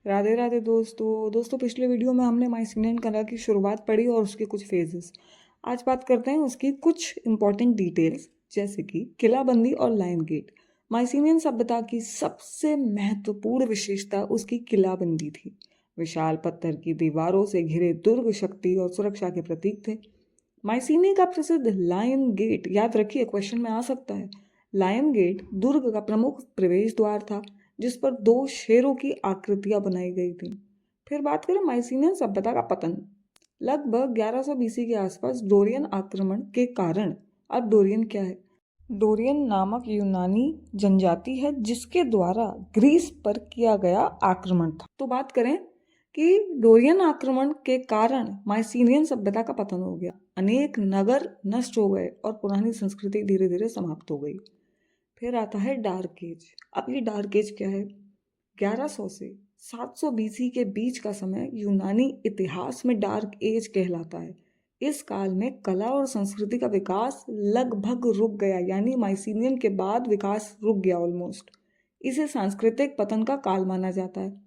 राधे राधे दोस्तों पिछले वीडियो में हमने माइसिनियन कला की शुरुआत पढ़ी और उसके कुछ फेजेस। आज बात करते हैं उसकी कुछ इंपॉर्टेंट डिटेल्स, जैसे कि किलाबंदी और लायन गेट। माइसिनियन सभ्यता की सबसे महत्वपूर्ण विशेषता उसकी किलाबंदी थी। विशाल पत्थर की दीवारों से घिरे दुर्ग शक्ति और सुरक्षा के प्रतीक थे। माइसिनी का प्रसिद्ध लायन गेट, याद रखिए क्वेश्चन में आ सकता है। लायन गेट दुर्ग का प्रमुख प्रवेश द्वार था, जिस पर दो शेरों की आकृतियां बनाई गई थी। फिर बात करें माइसिनियन सभ्यता का पतन। लगभग 1100 बीसी के आसपास डोरियन आक्रमण के कारण, अब डोरियन क्या है? डोरियन नामक यूनानी जनजाति है जिसके द्वारा ग्रीस पर किया गया आक्रमण था। तो बात करें कि डोरियन आक्रमण के कारण माइसिनियन सभ्यता का पतन हो गया। अनेक नगर नष्ट हो गए और पुरानी संस्कृति धीरे धीरे समाप्त हो गई। फिर आता है डार्क एज। अब ये डार्क एज क्या है? 1100 से 700 बीसी के बीच का समय यूनानी इतिहास में डार्क एज कहलाता है। इस काल में कला और संस्कृति का विकास लगभग रुक गया, यानी माइसिनियन के बाद विकास रुक गया ऑलमोस्ट। इसे सांस्कृतिक पतन का काल माना जाता है।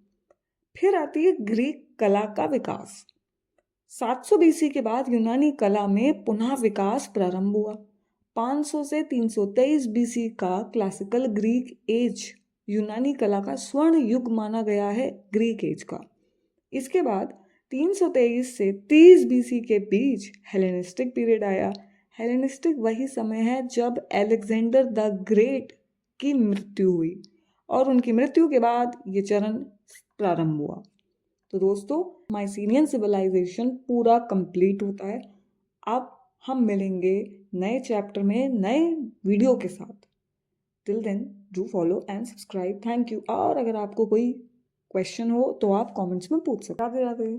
फिर आती है ग्रीक कला का विकास। 700 बीसी के बाद यूनानी कला में पुनः विकास प्रारंभ हुआ। 500 से 323 बीसी का क्लासिकल ग्रीक एज यूनानी कला का स्वर्ण युग माना गया है, ग्रीक एज का। इसके बाद 323 से 30 बीसी के बीच हेलेनिस्टिक पीरियड आया। हेलेनिस्टिक वही समय है जब अलेक्जेंडर द ग्रेट की मृत्यु हुई और उनकी मृत्यु के बाद ये चरण प्रारंभ हुआ। तो दोस्तों, माइसिनियन सिविलाइजेशन पूरा कंप्लीट होता है। अब हम मिलेंगे नए चैप्टर में नए वीडियो के साथ। Till then do follow and subscribe. Thank you. और अगर आपको कोई क्वेश्चन हो तो आप कमेंट्स में पूछ सकते हैं। राधे राधे।